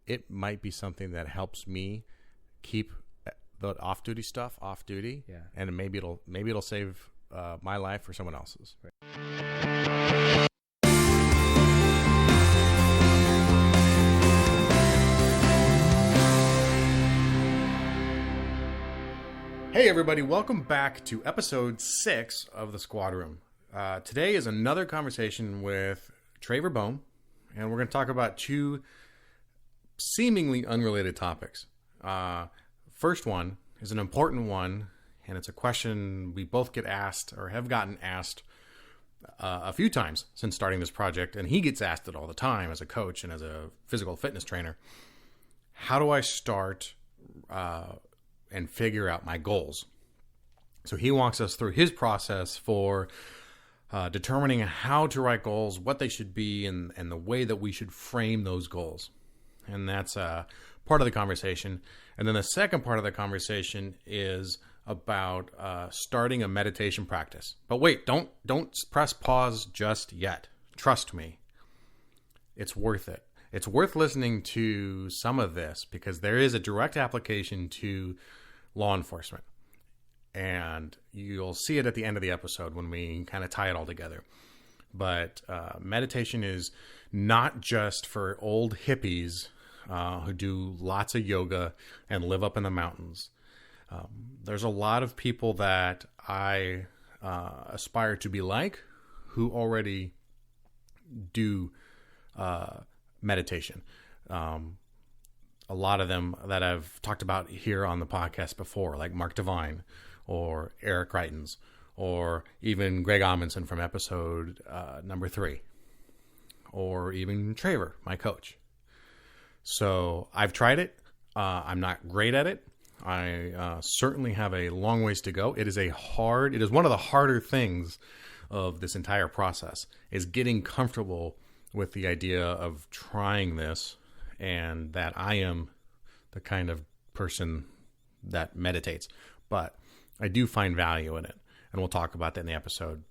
it might be something that helps me keep the off-duty stuff off-duty. Yeah. And maybe it'll save my life or someone else's. Right. Hey everybody, welcome back to episode 6 of the Squad Room. Today is another conversation with Traver Bohm, and we're going to talk about two seemingly unrelated topics. First one is an important one, and it's a question we both get asked or have gotten asked a few times since starting this project, and he gets asked it all the time as a coach and as a physical fitness trainer. How do I start and figure out my goals? So he walks us through his process for determining how to write goals, what they should be, and the way that we should frame those goals. And that's part of the conversation. And then the second part of the conversation is about starting a meditation practice. But wait, don't press pause just yet. Trust me, it's worth it. It's worth listening to some of this because there is a direct application to law enforcement. And you'll see it at the end of the episode when we kind of tie it all together. But meditation is not just for old hippies who do lots of yoga and live up in the mountains. There's a lot of people that I aspire to be like who already do meditation. A lot of them that I've talked about here on the podcast before, like Mark Devine or Eric Reitens or even Greg Amundsen from episode number 3 or even Traver, my coach. So I've tried it. I'm not great at it. I certainly have a long ways to go. It is one of the harder things of this entire process is getting comfortable with the idea of trying this and that I am the kind of person that meditates. But I do find value in it, and we'll talk about that in the episode.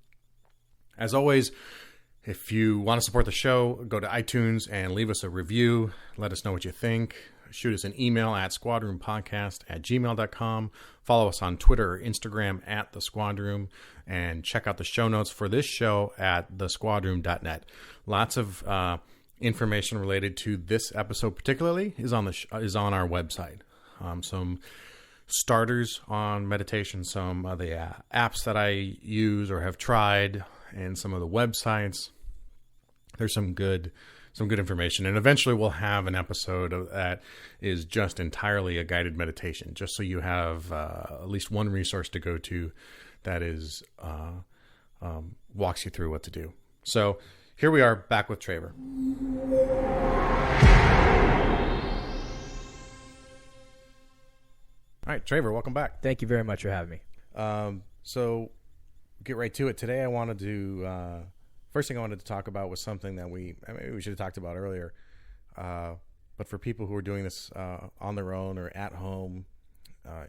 As always, if you want to support the show, go to iTunes and leave us a review. Let us know what you think. Shoot us an email at squadroompodcast@gmail.com. Follow us on Twitter or Instagram at The Squad Room, and check out the show notes for this show at thesquadroom.net. Lots of information related to this episode particularly is on our website. Some starters on meditation, some of the apps that I use or have tried, and some of the websites. There's some good information, and eventually we'll have an episode that is just entirely a guided meditation, just so you have at least one resource to go to that is walks you through what to do. So here we are back with Traver. All right, Traver, welcome back. Thank you very much for having me. So get right to it. Today I wanted to first thing I wanted to talk about was something that maybe we should have talked about earlier. But for people who are doing this on their own or at home,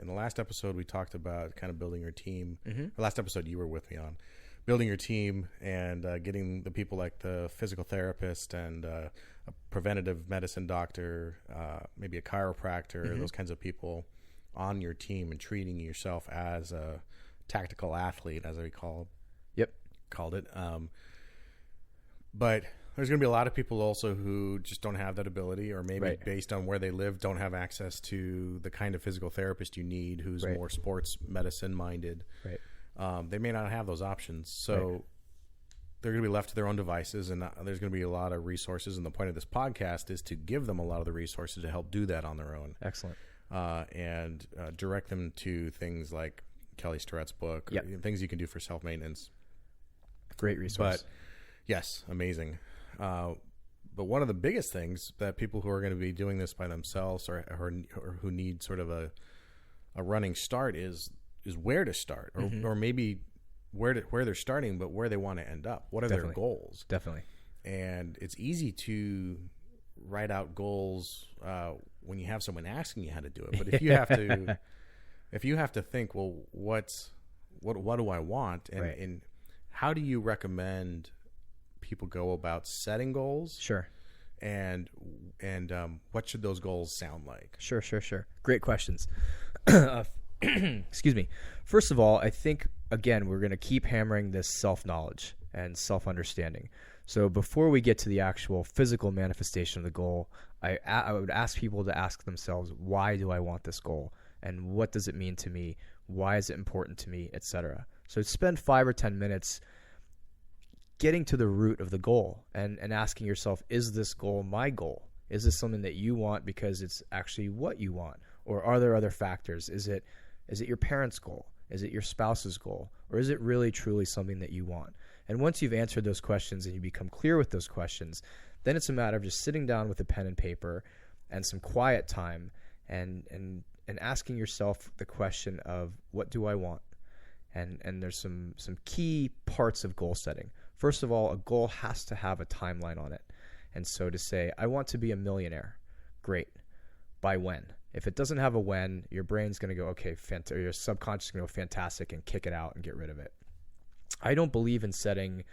in the last episode we talked about kind of building your team. Mm-hmm. The last episode you were with me on, building your team and getting the people like the physical therapist and a preventative medicine doctor, maybe a chiropractor, mm-hmm. those kinds of people on your team and treating yourself as a tactical athlete, as I called it. But there's going to be a lot of people also who just don't have that ability, or maybe right. based on where they live, don't have access to the kind of physical therapist you need who's right. more sports medicine minded. Right. They may not have those options. So right. they're going to be left to their own devices, and there's going to be a lot of resources. And the point of this podcast is to give them a lot of the resources to help do that on their own. Excellent. And direct them to things like Kelly Starrett's book, yep. or things you can do for self-maintenance. Great resource. But yes, amazing. But one of the biggest things that people who are going to be doing this by themselves or who need sort of a running start is where to start, or, mm-hmm. or maybe where they're starting, but where they want to end up. What are Definitely. Their goals? Definitely. And it's easy to write out goals when you have someone asking you how to do it. But if you have to think, well, what do I want, and, right. and how do you recommend people go about setting goals? Sure. and what should those goals sound like? Sure. Great questions. Excuse me. First of all, I think, again, we're going to keep hammering this self-knowledge and self-understanding. So before we get to the actual physical manifestation of the goal, I would ask people to ask themselves, why do I want this goal? And what does it mean to me? Why is it important to me, etc. So spend 5 or 10 minutes getting to the root of the goal and asking yourself, is this goal my goal? Is this something that you want because it's actually what you want? Or are there other factors? Is it your parents' goal? Is it your spouse's goal? Or is it really truly something that you want? And once you've answered those questions and you become clear with those questions, then it's a matter of just sitting down with a pen and paper and some quiet time and asking yourself the question of, what do I want? And there's some key parts of goal setting. First of all, a goal has to have a timeline on it. And so to say, I want to be a millionaire. Great. By when? If it doesn't have a when, your brain's going to go, okay, or your subconscious is going to go fantastic and kick it out and get rid of it. I don't believe in setting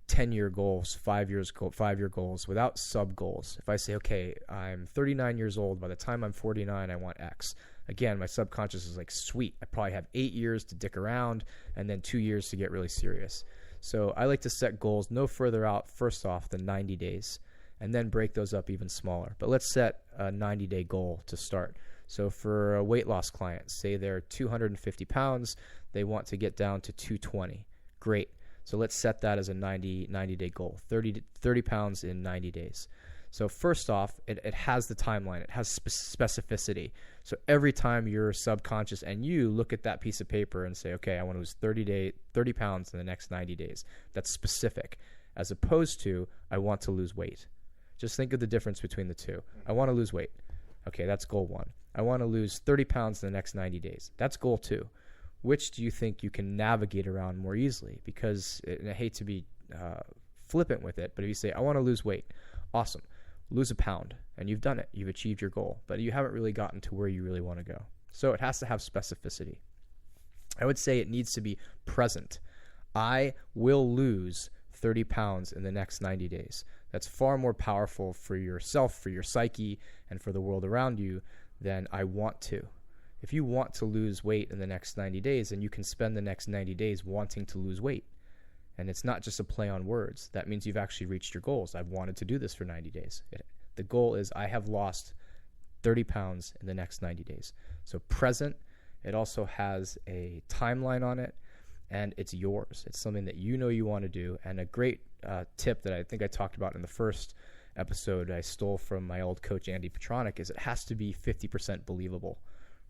10-year goals, 5-year goals without sub-goals. If I say, okay, I'm 39 years old. By the time I'm 49, I want X. Again, my subconscious is like, sweet. I probably have 8 years to dick around and then 2 years to get really serious. So I like to set goals no further out, first off, than 90 days, and then break those up even smaller. But let's set a 90-day goal to start. So for a weight loss client, say they're 250 pounds, they want to get down to 220. Great. So let's set that as a 90-day goal, 30 pounds in 90 days. So first off, it has the timeline. It has specificity. So every time your subconscious and you look at that piece of paper and say, okay, I want to lose 30 pounds in the next 90 days. That's specific, as opposed to, I want to lose weight. Just think of the difference between the two. I want to lose weight. Okay, that's goal 1. I want to lose 30 pounds in the next 90 days. That's goal 2. Which do you think you can navigate around more easily? Because, and I hate to be flippant with it, but if you say, I want to lose weight, awesome. Lose a pound, and you've done it. You've achieved your goal, but you haven't really gotten to where you really want to go. So it has to have specificity. I would say it needs to be present. I will lose 30 pounds in the next 90 days. That's far more powerful for yourself, for your psyche, and for the world around you than I want to. If you want to lose weight in the next 90 days, then you can spend the next 90 days wanting to lose weight. And it's not just a play on words. That means you've actually reached your goals. I've wanted to do this for 90 days. The goal is I have lost 30 pounds in the next 90 days. So present, it also has a timeline on it, and it's yours. It's something that you know you want to do. And a great tip that I think I talked about in the first episode I stole from my old coach, Andy Petronic, is it has to be 50% believable,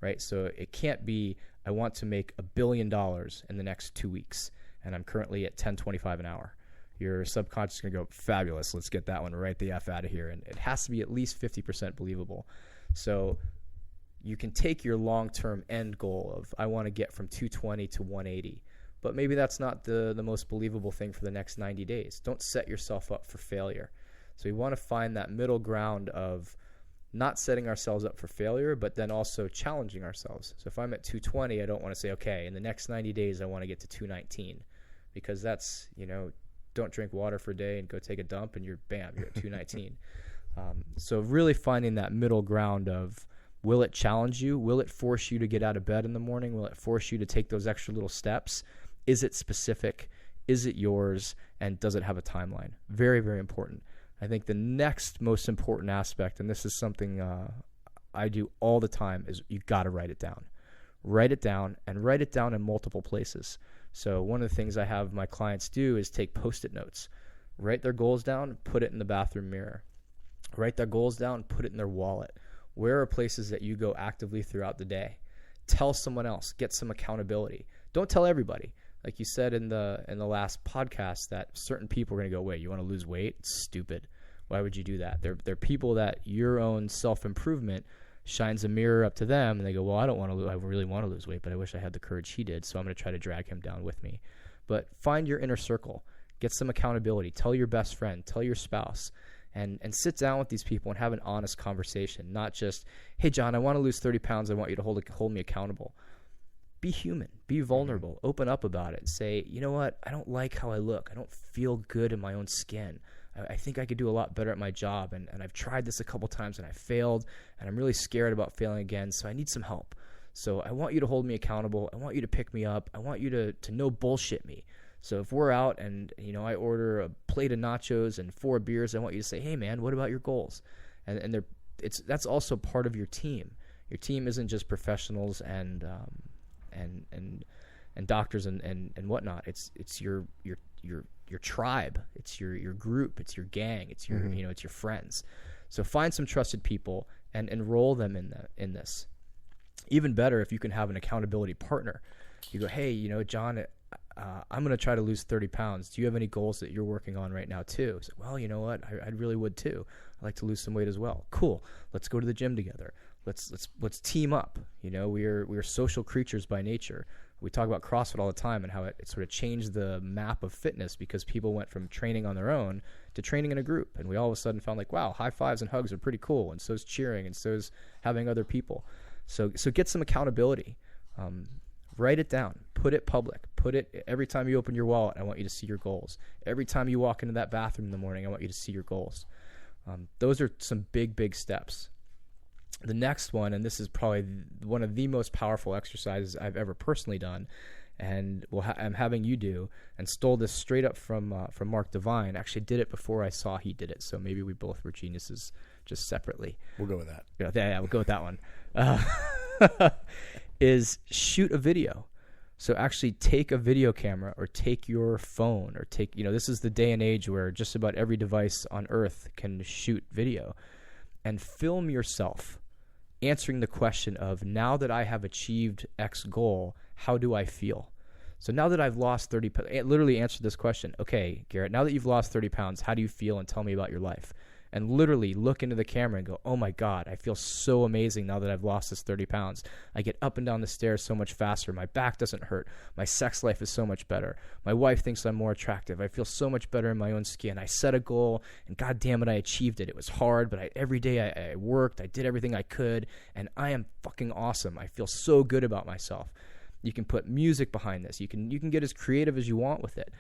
right? So it can't be, I want to make $1 billion in the next 2 weeks, and I'm currently at $10.25 an hour. Your subconscious is going to go, fabulous, let's get that one right the F out of here. And it has to be at least 50% believable. So you can take your long-term end goal of, I want to get from 220 to 180. But maybe that's not the most believable thing for the next 90 days. Don't set yourself up for failure. So we want to find that middle ground of not setting ourselves up for failure, but then also challenging ourselves. So if I'm at 220, I don't want to say, okay, in the next 90 days, I want to get to 219. Because that's, don't drink water for a day and go take a dump and you're at 219. So really finding that middle ground of, will it challenge you? Will it force you to get out of bed in the morning? Will it force you to take those extra little steps? Is it specific? Is it yours? And does it have a timeline? Very, very important. I think the next most important aspect, and this is something I do all the time, is you got to write it down. Write it down, and write it down in multiple places. So one of the things I have my clients do is take Post-it notes. Write their goals down, put it in the bathroom mirror. Write their goals down, put it in their wallet. Where are places that you go actively throughout the day? Tell someone else. Get some accountability. Don't tell everybody. Like you said in the last podcast, that certain people are going to go, wait, you want to lose weight? It's stupid. Why would you do that? They're people that your own self-improvement shines a mirror up to them, and they go, well, I really want to lose weight, but I wish I had the courage he did, so I'm going to try to drag him down with me. But find your inner circle. Get some accountability. Tell your best friend. Tell your spouse. And sit down with these people and have an honest conversation, not just, hey, John, I want to lose 30 pounds. I want you to hold me accountable. Be human. Be vulnerable. Open up about it. Say, you know what? I don't like how I look. I don't feel good in my own skin. I think I could do a lot better at my job, and I've tried this a couple times and I failed, and I'm really scared about failing again, so I need some help. So I want you to hold me accountable. I want you to pick me up. I want you to no bullshit me. So if we're out and, I order a plate of nachos and 4 beers, I want you to say, hey, man, what about your goals? And that's also part of your team. Your team isn't just professionals and doctors and whatnot. It's your tribe. It's your group. It's your gang. It's your it's your friends. So find some trusted people and enroll them in this. Even better if you can have an accountability partner. You go, hey, John, I'm going to try to lose 30 pounds. Do you have any goals that you're working on right now too? So, well, you know what? I really would too. I'd like to lose some weight as well. Cool. Let's go to the gym together. Let's team up. We're social creatures by nature. We talk about CrossFit all the time and how it sort of changed the map of fitness because people went from training on their own to training in a group. And we all of a sudden found like, wow, high fives and hugs are pretty cool. And so is cheering, and so is having other people. So get some accountability. Write it down. Put it public. Put it every time you open your wallet, I want you to see your goals. Every time you walk into that bathroom in the morning, I want you to see your goals. Those are some big steps. The next one, and this is probably one of the most powerful exercises I've ever personally done, and I'm having you do, and stole this straight up from Mark Divine. Actually did it before I saw he did it, so maybe we both were geniuses just separately. We'll go with that. Yeah, we'll go with that one. Is shoot a video. So actually take a video camera or take your phone or this is the day and age where just about every device on earth can shoot video, and film yourself answering the question of, now that I have achieved X goal, how do I feel? So now that I've lost 30 pounds, literally answer this question. Okay, Garrett, now that you've lost 30 pounds, how do you feel? And tell me about your life. And literally look into the camera and go, oh my God, I feel so amazing now that I've lost this 30 pounds. I get up and down the stairs so much faster. My back doesn't hurt. My sex life is so much better. My wife thinks I'm more attractive. I feel so much better in my own skin. I set a goal, and God damn it, I achieved it. It was hard, but every day I worked. I did everything I could, and I am fucking awesome. I feel so good about myself. You can put music behind this. You can get as creative as you want with it.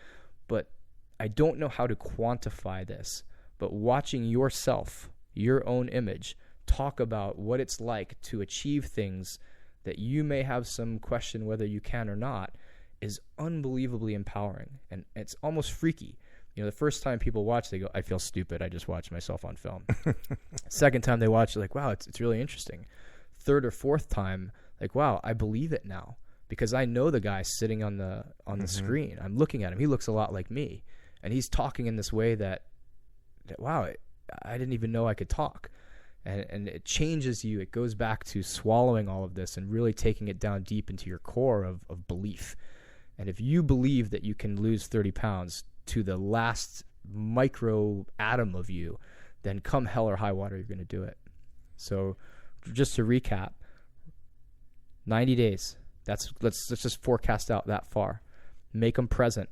But I don't know how to quantify this. But watching yourself, your own image, talk about what it's like to achieve things that you may have some question whether you can or not is unbelievably empowering. And it's almost freaky. The first time people watch, they go, I feel stupid. I just watched myself on film. Second time they watch, they're like, wow, it's really interesting. Third or fourth time, like, wow, I believe it now because I know the guy sitting on the screen. I'm looking at him. He looks a lot like me. And he's talking in this way that wow, I didn't even know I could talk. And it changes you. It goes back to swallowing all of this and really taking it down deep into your core of belief. And if you believe that you can lose 30 pounds to the last micro atom of you, then come hell or high water, you're going to do it. So just to recap, 90 days. Let's just forecast out that far. Make them present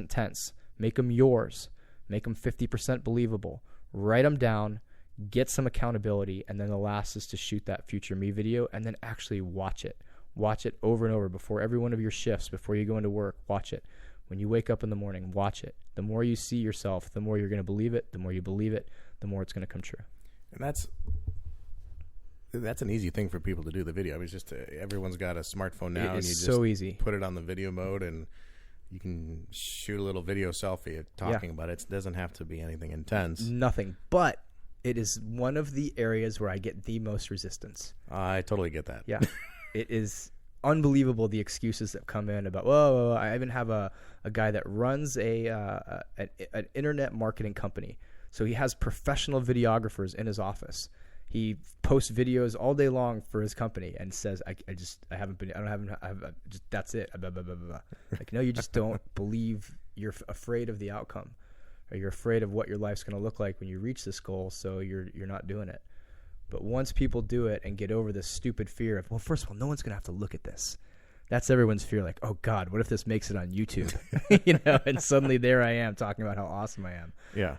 tense. Make them yours. Make them 50% believable. Write them down. Get some accountability. And then the last is to shoot that future me video and then actually watch it. Watch it over and over before every one of your shifts, before you go into work. Watch it. When you wake up in the morning, watch it. The more you see yourself, the more you're going to believe it. The more you believe it, the more it's going to come true. And that's an easy thing for people to do, the video. I mean, it's just everyone's got a smartphone now. It is and you just so easy. Put it on the video mode and you can shoot a little video selfie talking about it. It doesn't have to be anything intense. Nothing. But it is one of the areas where I get the most resistance. I totally get that. Yeah. It is unbelievable the excuses that come in about, whoa. I even have a guy that runs an internet marketing company. So he has professional videographers in his office. He posts videos all day long for his company and says, that's it. Blah, blah, blah, blah. Like, no, you just don't believe. You're afraid of the outcome, or you're afraid of what your life's going to look like when you reach this goal. So you're not doing it. But once people do it and get over this stupid fear of, well, first of all, no one's going to have to look at this. That's everyone's fear. Like, oh God, what if this makes it on YouTube? And suddenly there I am talking about how awesome I am. Yeah.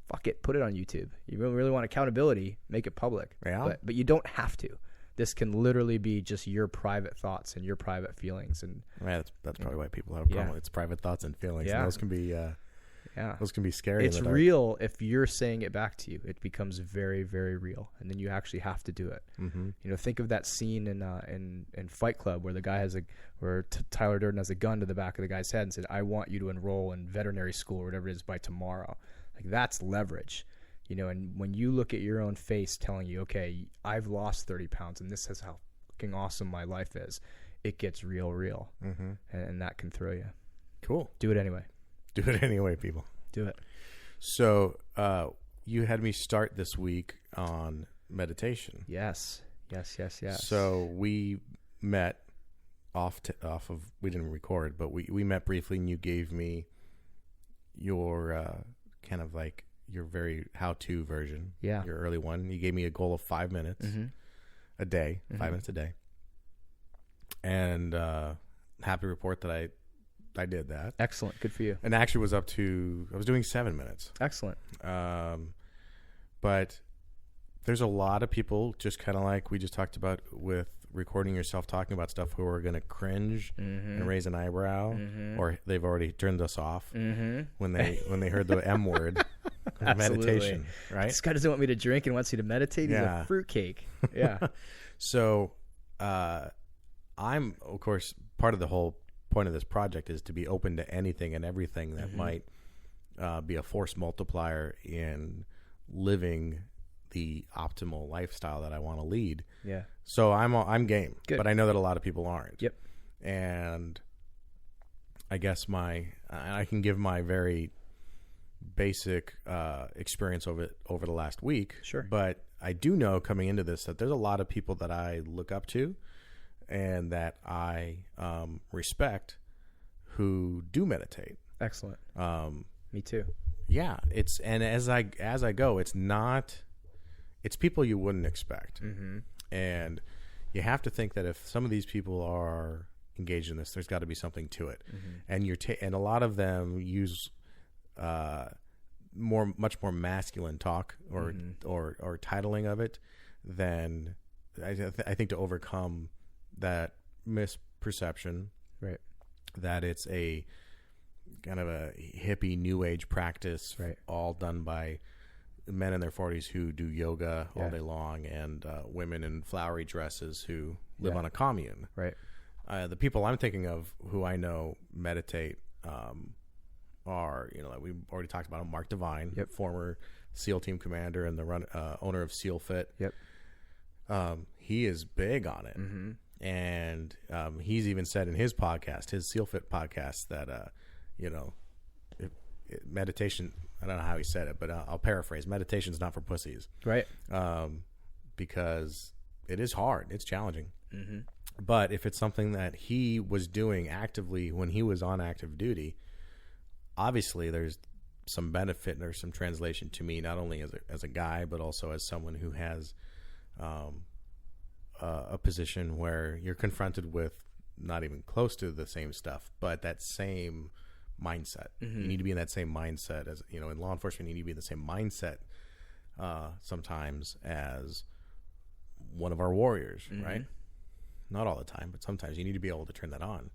Fuck it, put it on YouTube. You really want accountability, make it public. Yeah. But you don't have to. This can literally be just your private thoughts and your private feelings. And that's probably why people have a problem. It's private thoughts and feelings. Yeah. And those can be Yeah. Those can be scary. It's real if you're saying it back to you. It becomes very, very real, and then you actually have to do it. Think of that scene in Fight Club where the guy where Tyler Durden has a gun to the back of the guy's head and said, "I want you to enroll in veterinary school or whatever it is by tomorrow." Like, that's leverage. And when you look at your own face telling you, okay, I've lost 30 pounds and this is how fucking awesome my life is, it gets real. And that can throw you. Cool. Do it anyway. Do it anyway, people. Do it. So you had me start this week on meditation. Yes. So we met off of, we didn't record, but we met briefly, and you gave me your kind of like your very how-to version. Yeah. Your early one. You gave me a goal of 5 minutes a day, 5 minutes a day. And happy to report that I did that. Excellent. Good for you. And actually I was doing 7 minutes. Excellent. But there's a lot of people, just kind of like we just talked about with recording yourself talking about stuff, who are going to cringe and raise an eyebrow, or they've already turned us off when they heard the M word, meditation, right? This guy doesn't want me to drink and wants you to meditate. He's a fruitcake. Yeah. So I'm, of course, part of the whole point of this project is to be open to anything and everything that might be a force multiplier in living the optimal lifestyle that I want to lead. Yeah. So I'm game. Good. But I know that a lot of people aren't. Yep. And I guess I can give my very basic experience over the last week. Sure. But I do know coming into this that there's a lot of people that I look up to and that I respect who do meditate. Excellent. Me too. Yeah, and as I go, it's people you wouldn't expect, and you have to think that if some of these people are engaged in this, there's got to be something to it, and and a lot of them use much more masculine talk or titling of it than I think to overcome that misperception, right? That it's a kind of a hippie new age practice, right, all done by men in their 40s who do yoga all day long, and women in flowery dresses who live on a commune. Right. The people I'm thinking of who I know meditate are, like we already talked about him, Mark Devine, former SEAL team commander and the owner of SEAL Fit. Yep. He is big on it. And he's even said in his podcast, his SEAL Fit podcast, that meditation, I don't know how he said it, but I'll paraphrase, meditation's not for pussies. Right. Because it is hard. It's challenging. But if it's something that he was doing actively when he was on active duty, obviously there's some benefit and there's some translation to me, not only as a guy, but also as someone who has a position where you're confronted with not even close to the same stuff, but that same mindset. You need to be in that same mindset as, in law enforcement, you need to be in the same mindset sometimes as one of our warriors, right? Not all the time, but sometimes you need to be able to turn that on.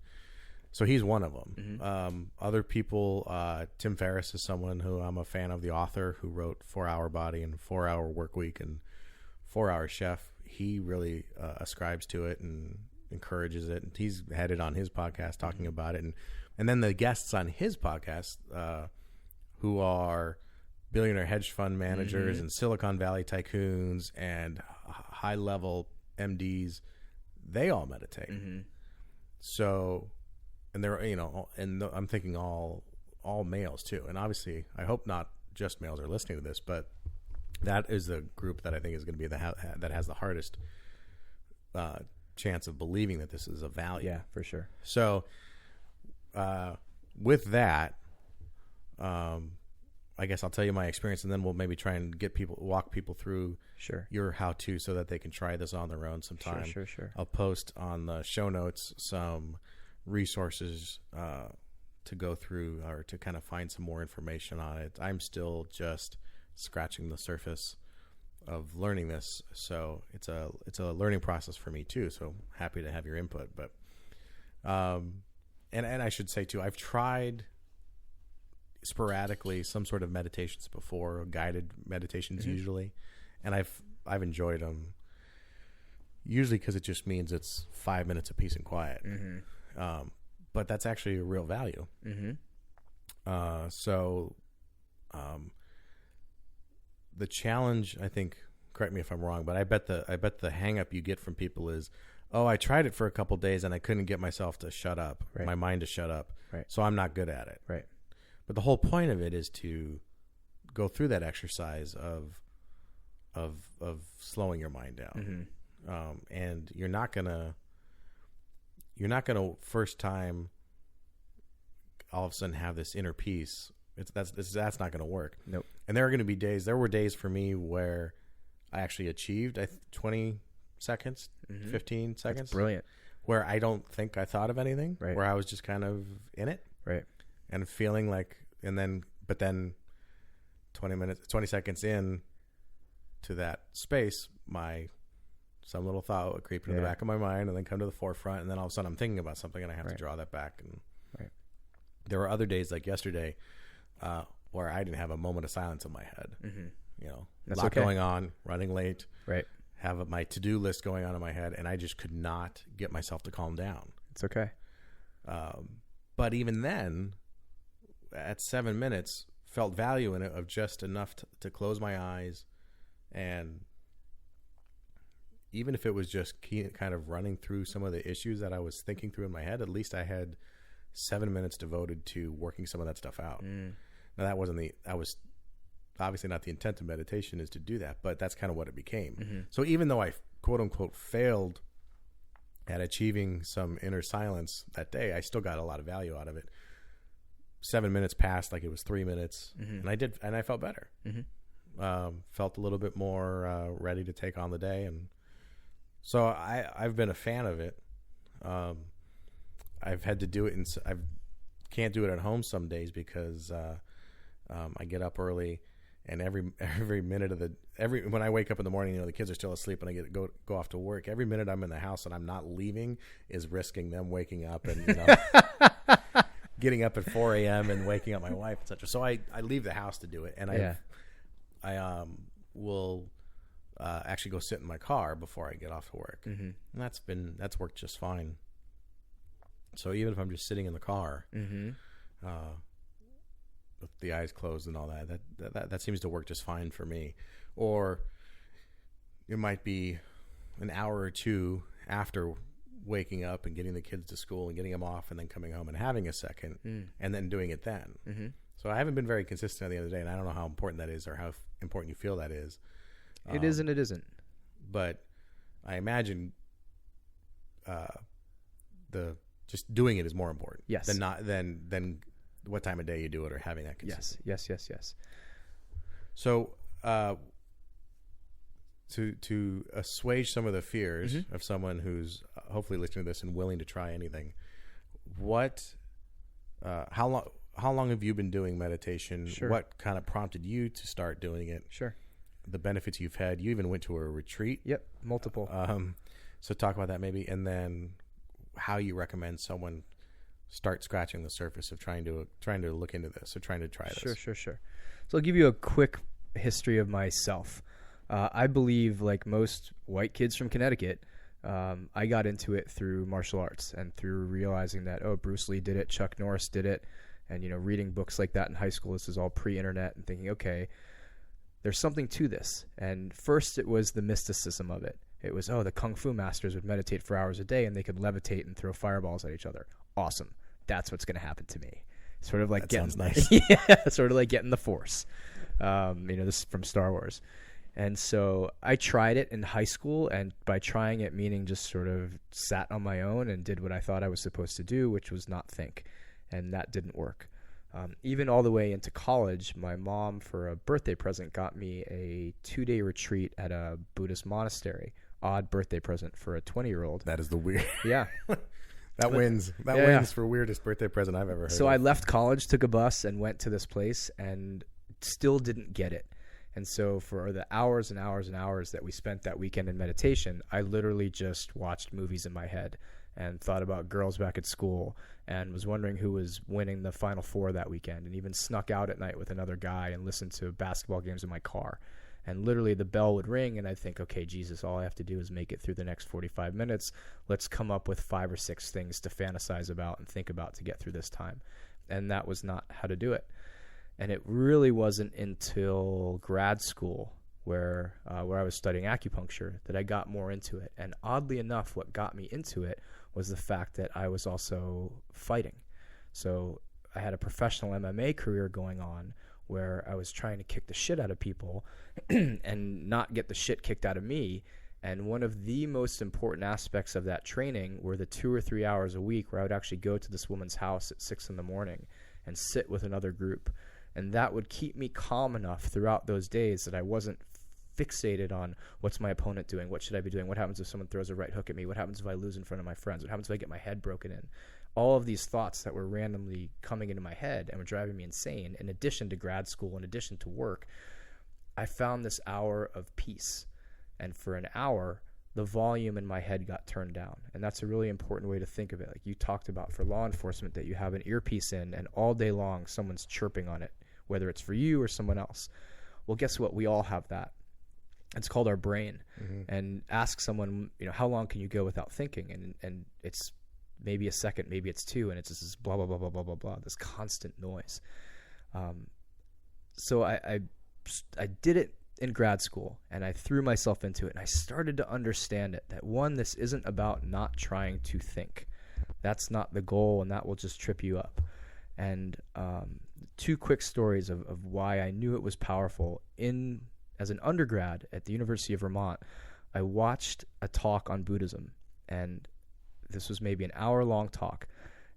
So he's one of them. Other people, Tim Ferriss is someone who I'm a fan of, the author who wrote 4-Hour Body and 4-Hour Workweek and 4-Hour Chef. He really ascribes to it and encourages it. And he's had it on his podcast talking about it. And then the guests on his podcast, who are billionaire hedge fund managers and Silicon Valley tycoons and high-level MDs, they all meditate. So, and they're, and I'm thinking all males too. And obviously, I hope not just males are listening to this, but that is the group that I think is going to be that has the hardest chance of believing that this is a value. Yeah, for sure. So, with that, I guess I'll tell you my experience, and then we'll maybe try and walk people through your how-to so that they can try this on their own sometime. Sure. I'll post on the show notes some resources to go through or to kind of find some more information on it. I'm still just scratching the surface of learning this, so it's a learning process for me too. So happy to have your input, but and I should say too, I've tried sporadically some sort of meditations before, or guided meditations Mm-hmm. usually, and I've enjoyed them. Usually because it just means it's 5 minutes of peace and quiet. Mm-hmm. But that's actually a real value. Mm-hmm. The challenge, I think, correct me if I'm wrong, but I bet the hang up you get from people is, oh, I tried it for a couple days and I couldn't get myself to shut up, Right. my mind to shut up. Right. So I'm not good at it. Right. But the whole point of it is to go through that exercise of slowing your mind down. Mm-hmm. And you're not gonna first time all of a sudden have this inner peace. That's not gonna work. Nope. And there were days for me where I actually achieved 20 seconds, Mm-hmm. 15 seconds. That's brilliant. Where I don't think I thought of anything. Right. Where I was just kind of in it. Right. And feeling like, but then 20 seconds in to that space, some little thought would creep into the back of my mind and then come to the forefront. And then all of a sudden I'm thinking about something and I have to draw that back. And there were other days like yesterday, where I didn't have a moment of silence in my head. Mm-hmm. A lot going on, running late, Right. have my to-do list going on in my head. And I just could not get myself to calm down. It's okay. But even then, at 7 minutes, felt value in it of just enough to close my eyes. And even if it was just kind of running through some of the issues that I was thinking through in my head, at least I had 7 minutes devoted to working some of that stuff out. Now that was obviously not the intent of meditation is to do that, but that's kind of what it became. Mm-hmm. So even though I quote unquote failed at achieving some inner silence that day, I still got a lot of value out of it. 7 minutes passed like it was 3 minutes, Mm-hmm. and I felt better. Mm-hmm. Felt a little bit more ready to take on the day, and so I've been a fan of it. I've had to do it, and I can't do it at home some days because I get up early, and every minute of when I wake up in the morning, the kids are still asleep, and I get to go off to work. Every minute I'm in the house and I'm not leaving is risking them waking up and getting up at 4 a.m. and waking up my wife, etc. So I leave the house to do it, and I will actually go sit in my car before I get off to work, Mm-hmm. and that's worked just fine. So even if I'm just sitting in the car, Mm-hmm. with the eyes closed and all that seems to work just fine for me. Or it might be an hour or two after waking up and getting the kids to school and getting them off and then coming home and having a second and then doing it then. Mm-hmm. So I haven't been very consistent at the end of the day, and I don't know how important that is or how important you feel that is. It is and it isn't. But I imagine the just doing it is more important. Yes. Than what time of day you do it or having that consistency. Yes. So to assuage some of the fears Mm-hmm. of someone who's hopefully listening to this and willing to try anything, how long have you been doing meditation? Sure. What kind of prompted you to start doing it? Sure. The benefits you've had. You even went to a retreat. Yep. Multiple. So talk about that maybe, and then how you recommend someone start scratching the surface of trying to look into this or trying to try this. Sure. So I'll give you a quick history of myself. I believe, like most white kids from Connecticut, I got into it through martial arts and through realizing that, Bruce Lee did it, Chuck Norris did it, and, reading books like that in high school. This is all pre-internet, and thinking, okay, there's something to this. And first it was the mysticism of it. It was, the Kung Fu masters would meditate for hours a day and they could levitate and throw fireballs at each other. Awesome. That's what's going to happen to me. Sort of like sounds nice. Yeah, sort of like getting the Force. This is from Star Wars. And so I tried it in high school, and by trying it, meaning just sort of sat on my own and did what I thought I was supposed to do, which was not think. And that didn't work. Even all the way into college, my mom, for a birthday present, got me a 2-day retreat at a Buddhist monastery. Odd birthday present for a 20-year-old. That is the weird. Yeah. That wins for weirdest birthday present I've ever heard. So I left college, took a bus, and went to this place, and still didn't get it. And so for the hours and hours and hours that we spent that weekend in meditation, I literally just watched movies in my head and thought about girls back at school and was wondering who was winning the Final Four that weekend, and even snuck out at night with another guy and listened to basketball games in my car. And literally the bell would ring, and I'd think, okay, Jesus, all I have to do is make it through the next 45 minutes. Let's come up with 5 or 6 things to fantasize about and think about to get through this time. And that was not how to do it. And it really wasn't until grad school where I was studying acupuncture that I got more into it. And oddly enough, what got me into it was the fact that I was also fighting. So I had a professional MMA career going on where I was trying to kick the shit out of people and not get the shit kicked out of me. And one of the most important aspects of that training were the 2 or 3 hours a week where I would actually go to this woman's house at 6 a.m. and sit with another group. And that would keep me calm enough throughout those days that I wasn't fixated on what's my opponent doing, what should I be doing, what happens if someone throws a right hook at me, what happens if I lose in front of my friends, what happens if I get my head broken in. All of these thoughts that were randomly coming into my head and were driving me insane, in addition to grad school, in addition to work, I found this hour of peace. And for an hour, the volume in my head got turned down. And that's a really important way to think of it. Like you talked about for law enforcement, that you have an earpiece in and all day long someone's chirping on it, whether it's for you or someone else. Well, guess what? We all have that. It's called our brain. And ask someone, how long can you go without thinking? And it's maybe a second, maybe it's 2, and it's just this blah, blah, blah, blah, blah, blah, blah, this constant noise. So I did it in grad school, and I threw myself into it, and I started to understand it, that one, this isn't about not trying to think. That's not the goal, and that will just trip you up. And 2 quick stories of why I knew it was powerful. As an undergrad at the University of Vermont, I watched a talk on Buddhism, and this was maybe an hour-long talk,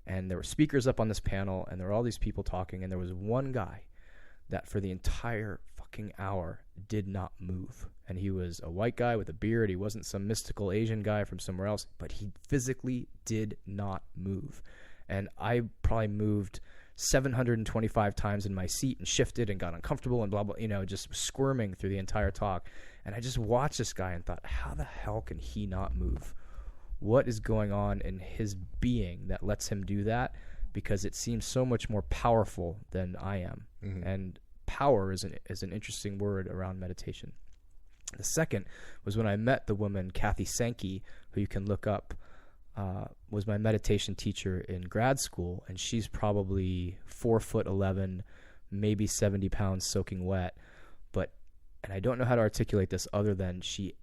and there were speakers up on this panel, and there were all these people talking, and there was one guy that for the entire fucking hour did not move. And he was a white guy with a beard. He wasn't some mystical Asian guy from somewhere else, but he physically did not move. And I probably moved 725 times in my seat and shifted and got uncomfortable and blah, blah, just squirming through the entire talk. And I just watched this guy and thought, how the hell can he not move? What is going on in his being that lets him do that? Because it seems so much more powerful than I am. And power is an interesting word around meditation. The second was when I met the woman, Kathy Sankey, who you can look up, was my meditation teacher in grad school, and she's probably 4'11", maybe 70 pounds soaking wet. And I don't know how to articulate this other than she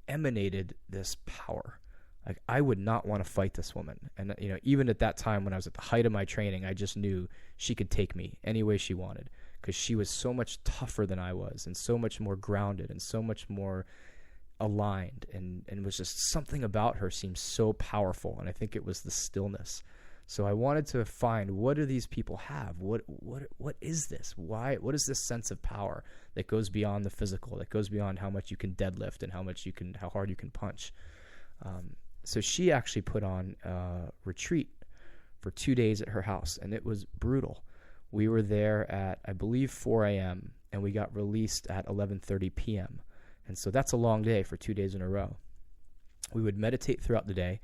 emanated this power. Like, I would not want to fight this woman. And, even at that time when I was at the height of my training, I just knew she could take me any way she wanted, because she was so much tougher than I was, and so much more grounded, and so much more aligned, and was just something about her seemed so powerful. And I think it was the stillness. So I wanted to find, what do these people have? What is this? Why? What is this sense of power that goes beyond the physical, that goes beyond how much you can deadlift and how hard you can punch? So she actually put on a retreat for 2 days at her house, and it was brutal. We were there at, I believe, 4 a.m., and we got released at 11:30 p.m. And so that's a long day for 2 days in a row. We would meditate throughout the day.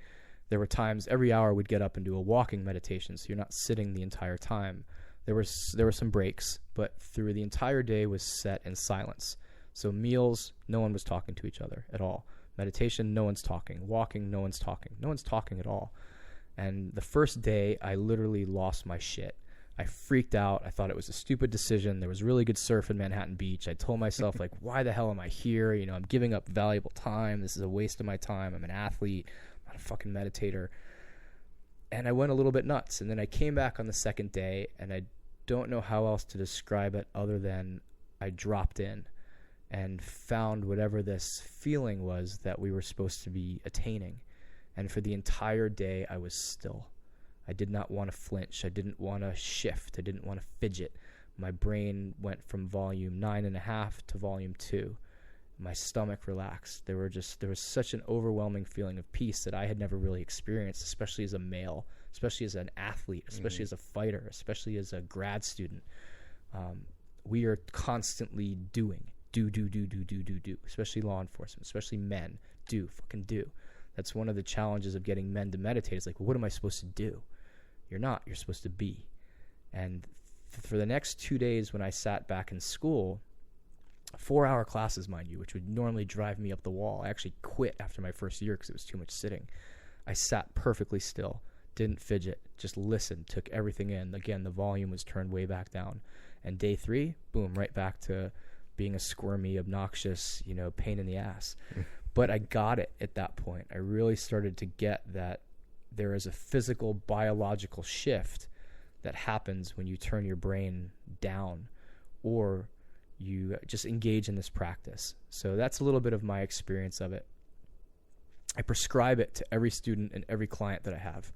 There were times every hour we'd get up and do a walking meditation, so you're not sitting the entire time. There were some breaks, but through the entire day was set in silence. So meals, no one was talking to each other at all. Meditation, no one's talking. Walking, no one's talking. No one's talking at all. And the first day, I literally lost my shit. I freaked out. I thought it was a stupid decision. There was really good surf in Manhattan Beach. I told myself, like, why the hell am I here? I'm giving up valuable time. This is a waste of my time. I'm an athlete. I'm not a fucking meditator. And I went a little bit nuts. And then I came back on the second day, and I don't know how else to describe it other than I dropped in and found whatever this feeling was that we were supposed to be attaining. And for the entire day, I was still. I did not want to flinch. I didn't want to shift. I didn't want to fidget. My brain went from volume 9.5 to volume 2. My stomach relaxed. There was such an overwhelming feeling of peace that I had never really experienced, especially as a male, especially as an athlete, especially as a fighter, especially as a grad student. We are constantly doing. Do, especially law enforcement, especially men. Fucking do. That's one of the challenges of getting men to meditate. It's like, well, what am I supposed to do? You're not. You're supposed to be. And for the next 2 days when I sat back in school, 4-hour classes, mind you, which would normally drive me up the wall. I actually quit after my first year because it was too much sitting. I sat perfectly still, didn't fidget, just listened, took everything in. Again, the volume was turned way back down. And day 3, boom, right back to being a squirmy, obnoxious, pain in the ass. But I got it at that point. I really started to get that there is a physical, biological shift that happens when you turn your brain down or you just engage in this practice. So that's a little bit of my experience of it. I prescribe it to every student and every client that I have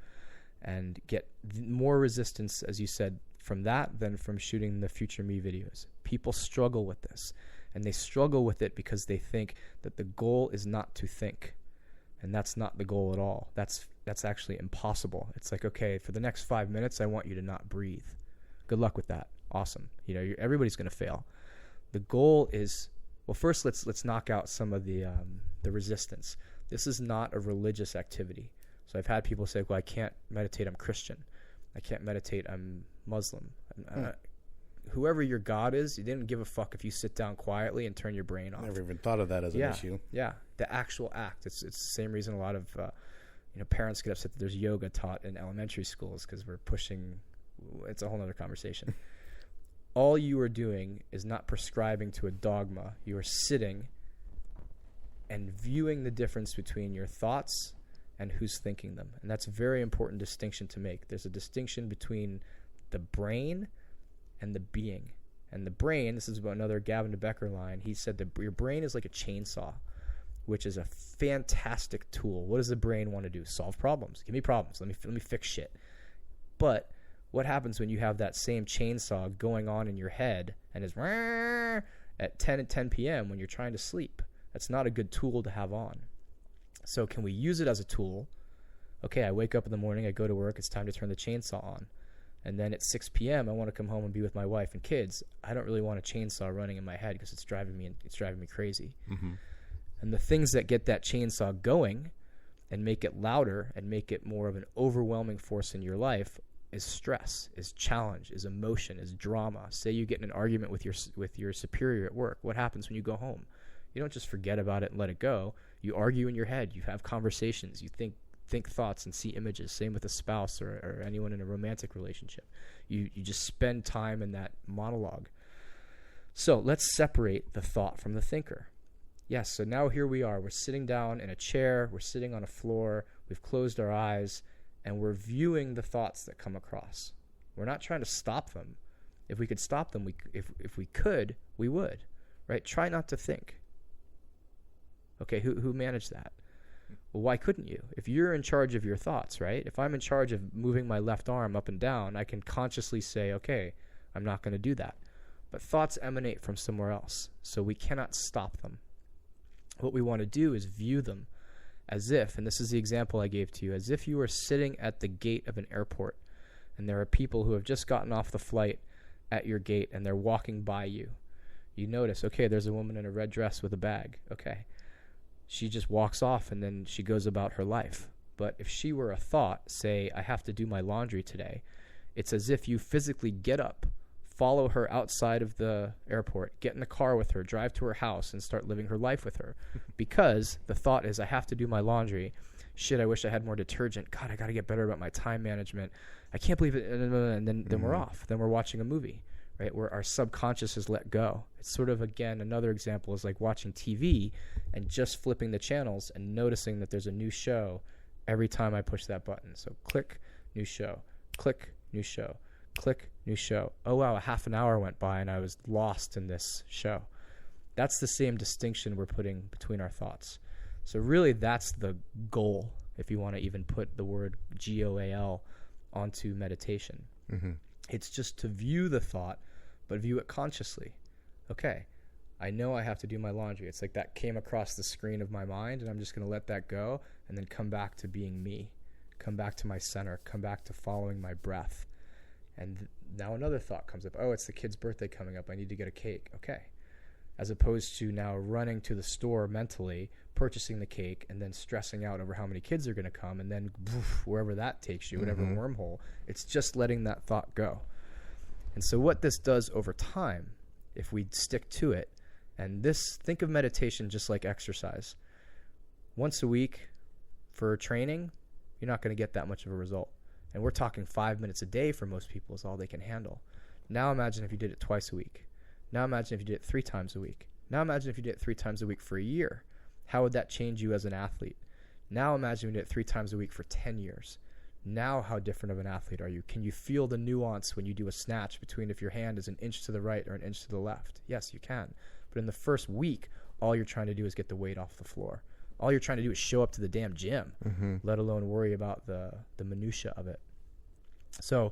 and get more resistance, as you said, from that than from shooting the Future Me videos. People struggle with this, and they struggle with it because they think that the goal is not to think, and that's not the goal at all. That's actually impossible. It's like, okay, for the next 5 minutes, I want you to not breathe. Good luck with that. Awesome. Everybody's going to fail. The goal is, well, first let's knock out some of the resistance. This is not a religious activity. So I've had people say, well, I can't meditate, I'm Christian. I can't meditate, I'm Muslim. Whoever your God is, you didn't give a fuck if you sit down quietly and turn your brain off. Never even thought of that as an issue. Yeah, the actual act. It's the same reason a lot of parents get upset that there's yoga taught in elementary schools because we're pushing. It's a whole other conversation. All you are doing is not prescribing to a dogma. You are sitting and viewing the difference between your thoughts and who's thinking them. And that's a very important distinction to make. There's a distinction between the brain and the being. And the brain, this is another Gavin de Becker line, he said that your brain is like a chainsaw, which is a fantastic tool. What does the brain want to do? Solve problems. Give me problems. Let me fix shit. But what happens when you have that same chainsaw going on in your head and is at 10 p.m. when you're trying to sleep? That's not a good tool to have on. So can we use it as a tool? Okay, I wake up in the morning, I go to work, it's time to turn the chainsaw on. And then at 6 p.m., I want to come home and be with my wife and kids. I don't really want a chainsaw running in my head because it's driving me crazy. Mm-hmm. And the things that get that chainsaw going and make it louder and make it more of an overwhelming force in your life is stress, is challenge, is emotion, is drama. Say you get in an argument with your superior at work. What happens when you go home? You don't just forget about it and let it go. You argue in your head. You have conversations. You think thoughts and see images. Same with a spouse or anyone in a romantic relationship. You just spend time in that monologue. So let's separate the thought from the thinker. Yes, so now here we are. We're sitting down in a chair. We're sitting on a floor. We've closed our eyes, and we're viewing the thoughts that come across. We're not trying to stop them. If we could stop them, if we could, we would. Right? Try not to think. Okay, who managed that? Well, why couldn't you? If you're in charge of your thoughts, right? If I'm in charge of moving my left arm up and down, I can consciously say, okay, I'm not going to do that. But thoughts emanate from somewhere else, so we cannot stop them. What we want to do is view them as if, and this is the example I gave to you, as if you were sitting at the gate of an airport, and there are people who have just gotten off the flight at your gate, and they're walking by you. You notice, okay, there's a woman in a red dress with a bag. Okay. She just walks off and then she goes about her life. But if she were a thought, say, I have to do my laundry today, it's as if you physically get up, follow her outside of the airport, get in the car with her, drive to her house, and start living her life with her. Because the thought is, I have to do my laundry. Shit, I wish I had more detergent. God, I got to get better about my time management. I can't believe it. And then we're off. Then we're watching a movie. Right, where our subconscious is let go. It's sort of, again, another example is like watching TV and just flipping the channels and noticing that there's a new show every time I push that button. So click, new show, click, new show, click, new show. Oh, wow, a half an hour went by and I was lost in this show. That's the same distinction we're putting between our thoughts. So really that's the goal, if you want to even put the word GOAL onto meditation. Mm-hmm. It's just to view the thought, but view it consciously. Okay, I know I have to do my laundry. It's like that came across the screen of my mind, and I'm just going to let that go and then come back to being me, come back to my center, come back to following my breath. And now another thought comes up. Oh, it's the kid's birthday coming up. I need to get a cake. Okay, as opposed to now running to the store mentally, purchasing the cake, and then stressing out over how many kids are going to come, and then wherever that takes you, whatever wormhole. It's just letting that thought go. And so what this does over time, if we stick to it, and think of meditation just like exercise. Once a week for training, you're not going to get that much of a result. And we're talking 5 minutes a day for most people is all they can handle. Now imagine if you did it twice a week. Now imagine if you did it 3 times a week. Now imagine if you did it 3 times a week for a year. How would that change you as an athlete? Now imagine if you did it 3 times a week for 10 years. Now how different of an athlete are you? Can you feel the nuance when you do a snatch between if your hand is an inch to the right or an inch to the left? Yes, you can. But in the first week, all you're trying to do is get the weight off the floor. All you're trying to do is show up to the damn gym, let alone worry about the minutia of it. So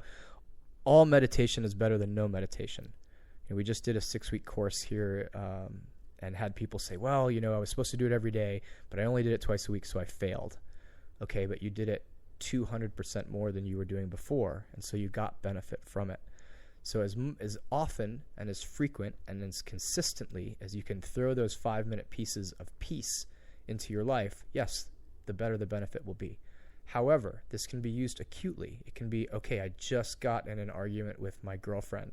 all meditation is better than no meditation. And we just did a 6-week course here and had people say, well, I was supposed to do it every day, but I only did it twice a week, so I failed. Okay, but you did it 200% more than you were doing before, and so you got benefit from it. So as often and as frequent and as consistently as you can throw those 5-minute pieces of peace into your life, yes, the better the benefit will be. However, this can be used acutely. It can be, okay, I just got in an argument with my girlfriend.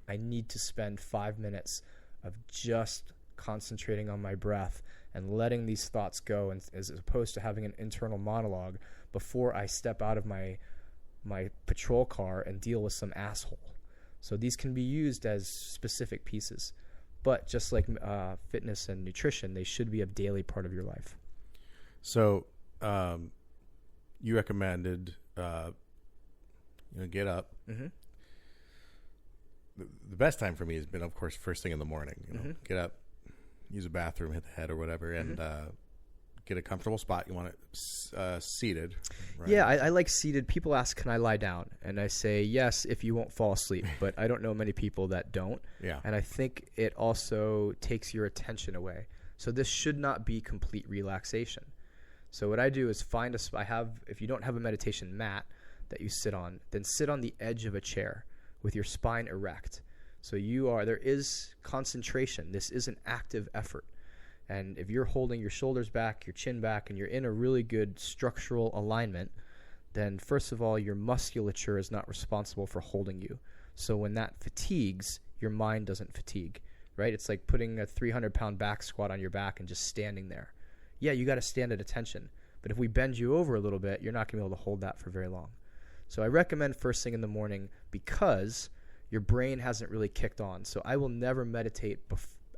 I need to spend 5 minutes of just concentrating on my breath and letting these thoughts go, and as opposed to having an internal monologue before I step out of my patrol car and deal with some asshole. So these can be used as specific pieces. But just like fitness and nutrition, they should be a daily part of your life. So you recommended get up. Mm-hmm. The best time for me has been, of course, first thing in the morning. Get up, use a bathroom, hit the head or whatever, and get a comfortable spot. You want it seated. Right? Yeah, I like seated. People ask, can I lie down? And I say, yes, if you won't fall asleep. But I don't know many people that don't. Yeah. And I think it also takes your attention away. So this should not be complete relaxation. So what I do is if you don't have a meditation mat that you sit on, then sit on the edge of a chair with your spine erect. So there is concentration. This is an active effort. And if you're holding your shoulders back, your chin back, and you're in a really good structural alignment, then first of all, your musculature is not responsible for holding you. So when that fatigues, your mind doesn't fatigue, right? It's like putting a 300-pound back squat on your back and just standing there. Yeah, you got to stand at attention. But if we bend you over a little bit, you're not going to be able to hold that for very long. So I recommend first thing in the morning because your brain hasn't really kicked on. So I will never meditate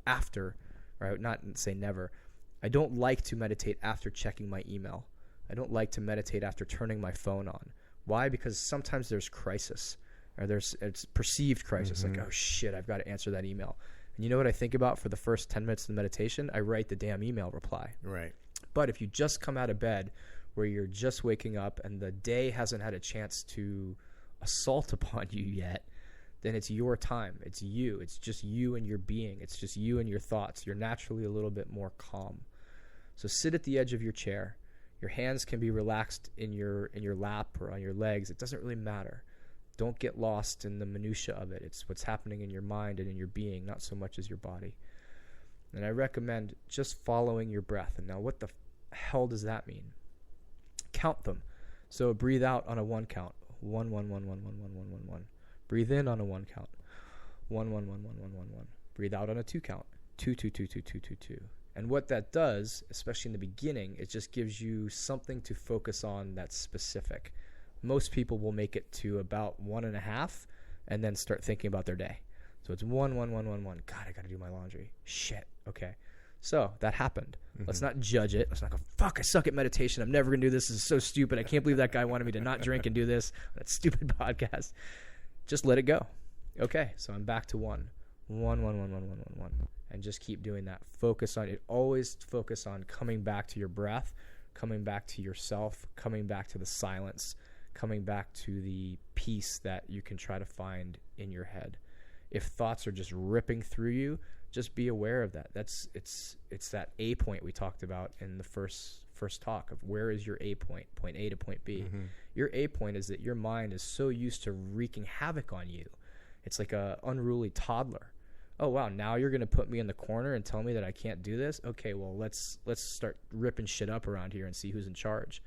after. Or I would not say never. I don't like to meditate after checking my email. I don't like to meditate after turning my phone on. Why? Because sometimes there's crisis, or it's perceived crisis. Like, oh shit, I've got to answer that email. And you know what I think about for the first 10 minutes of the meditation? I write the damn email reply. Right. But if you just come out of bed where you're just waking up and the day hasn't had a chance to assault upon you yet, then it's your time. It's you. It's just you and your being. It's just you and your thoughts. You're naturally a little bit more calm. So sit at the edge of your chair. Your hands can be relaxed in your lap or on your legs. It doesn't really matter. Don't get lost in the minutia of it. It's what's happening in your mind and in your being, not so much as your body. And I recommend just following your breath. And now what the hell does that mean? Count them. So breathe out on a 1 count. 1, 1, 1, 1, 1, 1, 1, 1, 1. Breathe in on a 1 count. 1, 1, 1, 1, 1, 1, 1. Breathe out on a 2 count. 2, 2, 2, 2, 2, 2, 2. And what that does, especially in the beginning, it just gives you something to focus on that's specific. Most people will make it to about 1.5 and then start thinking about their day. So it's 1, 1, 1, 1, 1. God, I got to do my laundry. Shit. Okay. So that happened. Let's not judge it. Let's not go, fuck, I suck at meditation. I'm never going to do this. This is so stupid. I can't believe that guy wanted me to not drink and do this on that stupid podcast. Just let it go. Okay. So I'm back to 1. 1, 1, 1, 1, 1, 1, 1. And just keep doing that. Focus on it. Always focus on coming back to your breath, coming back to yourself, coming back to the silence, coming back to the peace that you can try to find in your head. If thoughts are just ripping through you, just be aware of that. It's that A point we talked about in the first talk of where is your A point A to point B. Your A point is that your mind is so used to wreaking havoc on you. It's like a unruly toddler. oh wow, now you're going to put me in the corner and tell me that I can't do this? Okay, well, let's start ripping shit up around here and see who's in charge.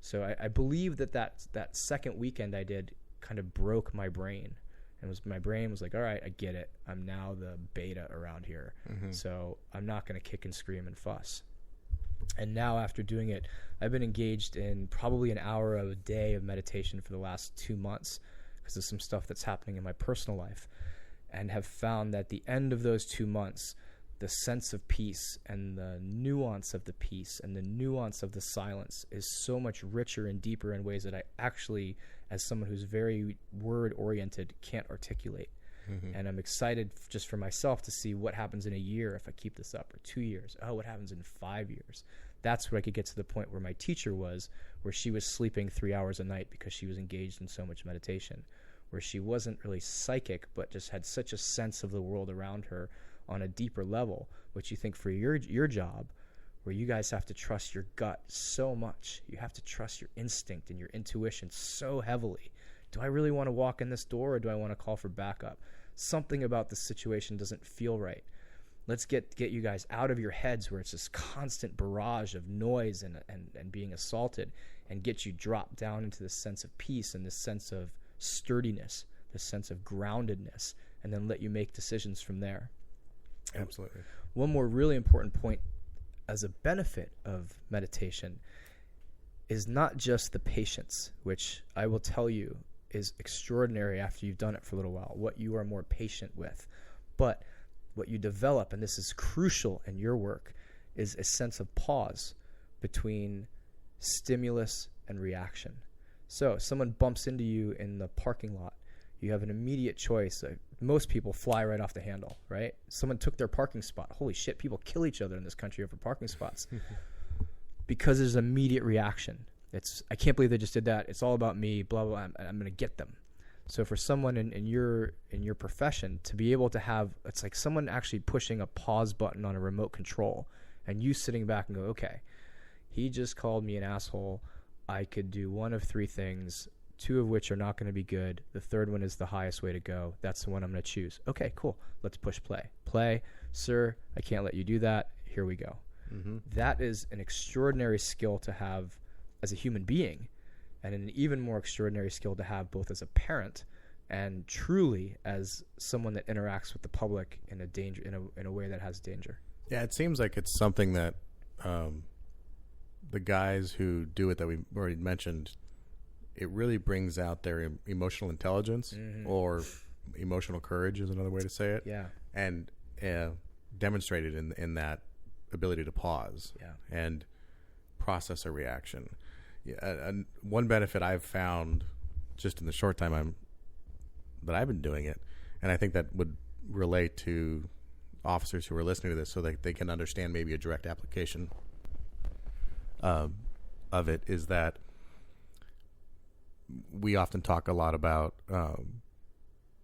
So I believe that second weekend I did kind of broke my brain. And my brain was like, all right, I get it. I'm now the beta around here. So I'm not going to kick and scream and fuss. And now after doing it, I've been engaged in probably an hour a day of meditation for the last 2 months because of some stuff that's happening in my personal life, and have found that the end of those 2 months, the sense of peace and the nuance of the peace and the nuance of the silence is so much richer and deeper in ways that I actually, as someone who's very word-oriented, can't articulate. And I'm excited just for myself to see what happens in a year if I keep this up, or 2 years. Oh, what happens in 5 years? That's where I could get to the point where my teacher was, where she was sleeping 3 hours a night because she was engaged in so much meditation, where she wasn't really psychic, but just had such a sense of the world around her on a deeper level, which you think for your job, where you guys have to trust your gut so much. You have to trust your instinct and your intuition so heavily. Do I really want to walk in this door, or do I want to call for backup? Something about the situation doesn't feel right. Let's get you guys out of your heads where it's this constant barrage of noise and being assaulted, and get you dropped down into this sense of peace and this sense of sturdiness, this sense of groundedness, and then let you make decisions from there. Absolutely. One more really important point as a benefit of meditation is not just the patience, which I will tell you is extraordinary after you've done it for a little while, what you are more patient with. But what you develop, and this is crucial in your work, is a sense of pause between stimulus and reaction. So if someone bumps into you in the parking lot, you have an immediate choice. Most people fly right off the handle, right? Someone took their parking spot. Holy shit, people kill each other in this country over parking spots because there's immediate reaction. I can't believe they just did that. It's all about me, blah, blah, blah. I'm going to get them. So for someone in your profession to be able to have, it's like someone actually pushing a pause button on a remote control and you sitting back and go, okay, he just called me an asshole. I could do one of three things, two of which are not going to be good. The third one is the highest way to go. That's the one I'm going to choose. Okay, cool. Let's push play. Play. Sir, I can't let you do that. Here we go. That is an extraordinary skill to have as a human being, and an even more extraordinary skill to have both as a parent and truly as someone that interacts with the public in a way that has danger. Yeah, it seems like it's something that the guys who do it that we already mentioned, it really brings out their emotional intelligence, or emotional courage is another way to say it. Yeah. And demonstrated in that ability to pause and process a reaction. Yeah, one benefit I've found just in the short time that I've been doing it, and I think that would relate to officers who are listening to this so that they can understand maybe a direct application of it, is that we often talk a lot about,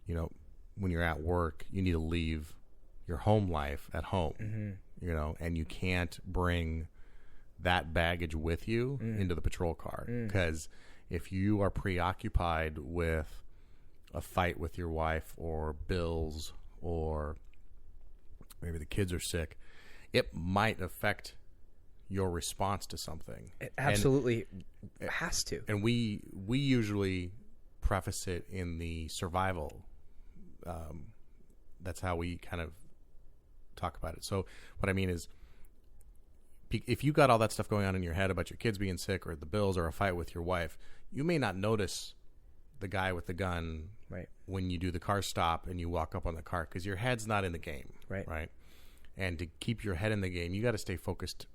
when you're at work, you need to leave your home life at home, and you can't bring that baggage with you into the patrol car, because if you are preoccupied with a fight with your wife or bills, or maybe the kids are sick, it might affect your response to something. It absolutely has to. And we usually preface it in the survival. That's how we kind of talk about it. So what I mean is, if you got all that stuff going on in your head about your kids being sick or the bills or a fight with your wife, you may not notice the guy with the gun when you do the car stop and you walk up on the car, because your head's not in the game. Right. And to keep your head in the game, you got to stay focused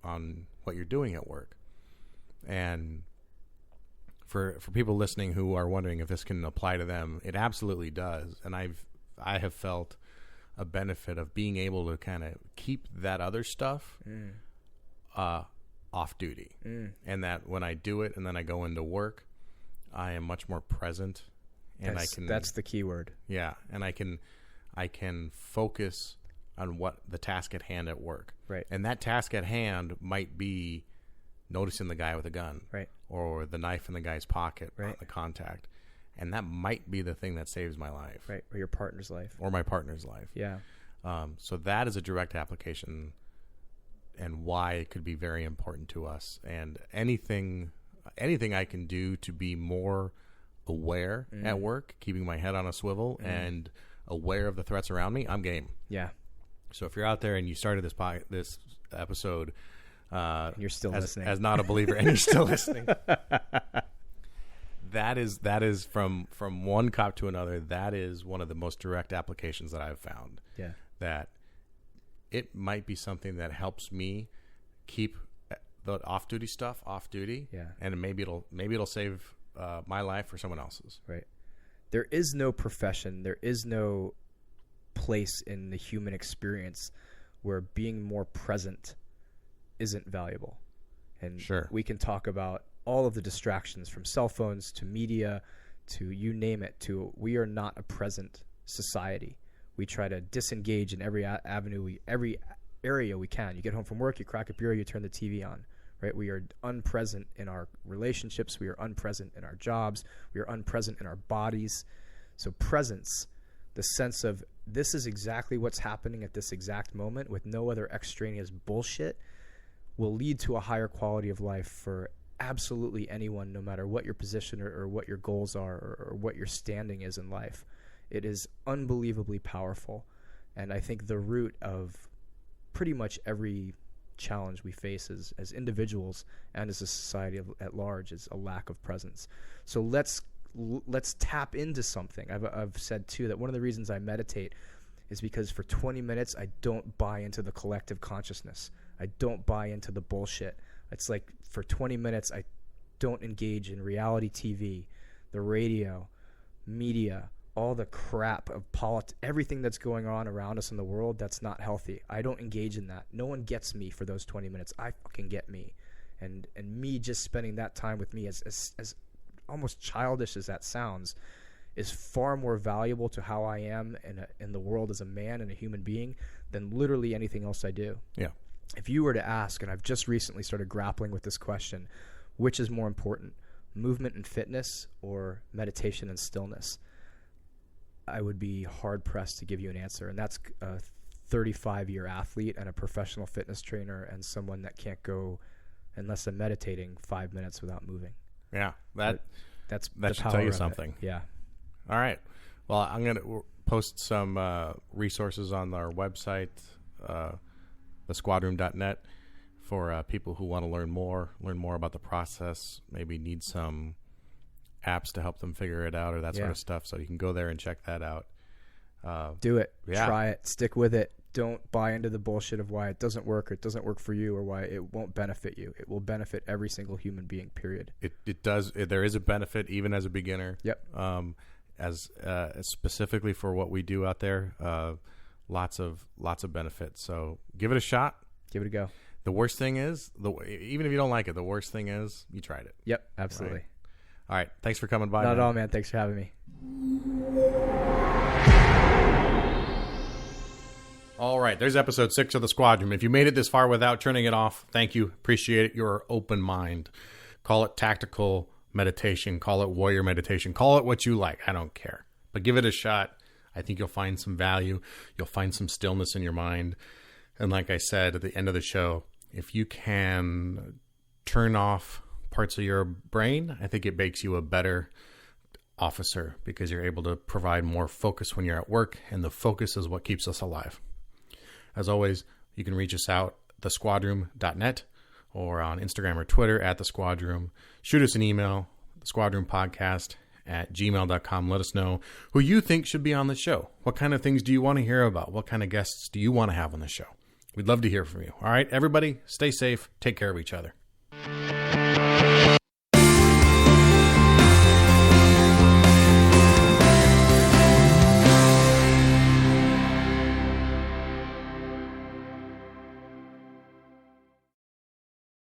on what you're doing at work. And for people listening who are wondering if this can apply to them, it absolutely does. And I have felt a benefit of being able to kind of keep that other stuff off duty, and that when I do it and then I go into work, I am much more present, and that's the key word. Yeah. And I can focus on what the task at hand at work. Right. And that task at hand might be noticing the guy with a gun, right, or the knife in the guy's pocket, right, on the contact. And that might be the thing that saves my life. Right. Or your partner's life. Or my partner's life. Yeah. So that is a direct application and why it could be very important to us. And anything I can do to be more aware at work, keeping my head on a swivel and aware of the threats around me, I'm game. Yeah. So if you're out there and you started this episode, you're still listening as not a believer, and you're still listening, that is from one cop to another. That is one of the most direct applications that I've found. Yeah. That it might be something that helps me keep the off-duty stuff off-duty. Yeah. And maybe it'll save my life or someone else's. Right. There is no profession. There is no place in the human experience where being more present isn't valuable. And sure, we can talk about all of the distractions from cell phones to media to you name it, to we are not a present society. We try to disengage in every avenue, every area we can. You get home from work, you crack a beer, you turn the TV on, right? We are unpresent in our relationships. We are unpresent in our jobs. We are unpresent in our bodies. So presence, the sense of this is exactly what's happening at this exact moment with no other extraneous bullshit, will lead to a higher quality of life for absolutely anyone, no matter what your position or what your goals are or what your standing is in life. It is unbelievably powerful. And I think the root of pretty much every challenge we face as individuals and as a society at large is a lack of presence. So let's tap into something. I've said too that one of the reasons I meditate is because for 20 minutes I don't buy into the collective consciousness. I don't buy into the bullshit. It's like for 20 minutes I don't engage in reality TV, the radio, media, all the crap of politics, everything that's going on around us in the world that's not healthy. I don't engage in that. No one gets me for those 20 minutes. I fucking get me. And me just spending that time with me, as almost childish as that sounds, is far more valuable to how I am in the world as a man and a human being than literally anything else I do. Yeah. If you were to ask, and I've just recently started grappling with this question, which is more important, movement and fitness or meditation and stillness? I would be hard-pressed to give you an answer. And that's a 35-year athlete and a professional fitness trainer and someone that can't go, unless I'm meditating, 5 minutes without moving. Yeah, that should tell you something. Yeah. All right. Well, I'm going to post some resources on our website, thesquadroom.net, for people who want to learn more about the process, maybe need some apps to help them figure it out or that sort of stuff. So you can go there and check that out. Do it. Yeah. Try it. Stick with it. Don't buy into the bullshit of why it doesn't work or it doesn't work for you or why it won't benefit you. It will benefit every single human being, period. It does. There is a benefit even as a beginner. Yep. As specifically for what we do out there, lots of benefits. So give it a shot. Give it a go. The worst thing is, even if you don't like it, the worst thing is you tried it. Yep, absolutely. Right. All right. Thanks for coming by. Not at all, man. Thanks for having me. All right. There's episode 6 of The Squadroom. If you made it this far without turning it off, thank you. Appreciate it. Your open mind. Call it tactical meditation. Call it warrior meditation. Call it what you like. I don't care. But give it a shot. I think you'll find some value. You'll find some stillness in your mind. And like I said at the end of the show, if you can turn off parts of your brain, I think it makes you a better officer because you're able to provide more focus when you're at work, and the focus is what keeps us alive. As always, you can reach us out thesquadroom.net or on Instagram or Twitter at thesquadroom. Shoot us an email, thesquadroompodcast@gmail.com. Let us know who you think should be on the show. What kind of things do you want to hear about? What kind of guests do you want to have on the show? We'd love to hear from you. All right, everybody, stay safe. Take care of each other.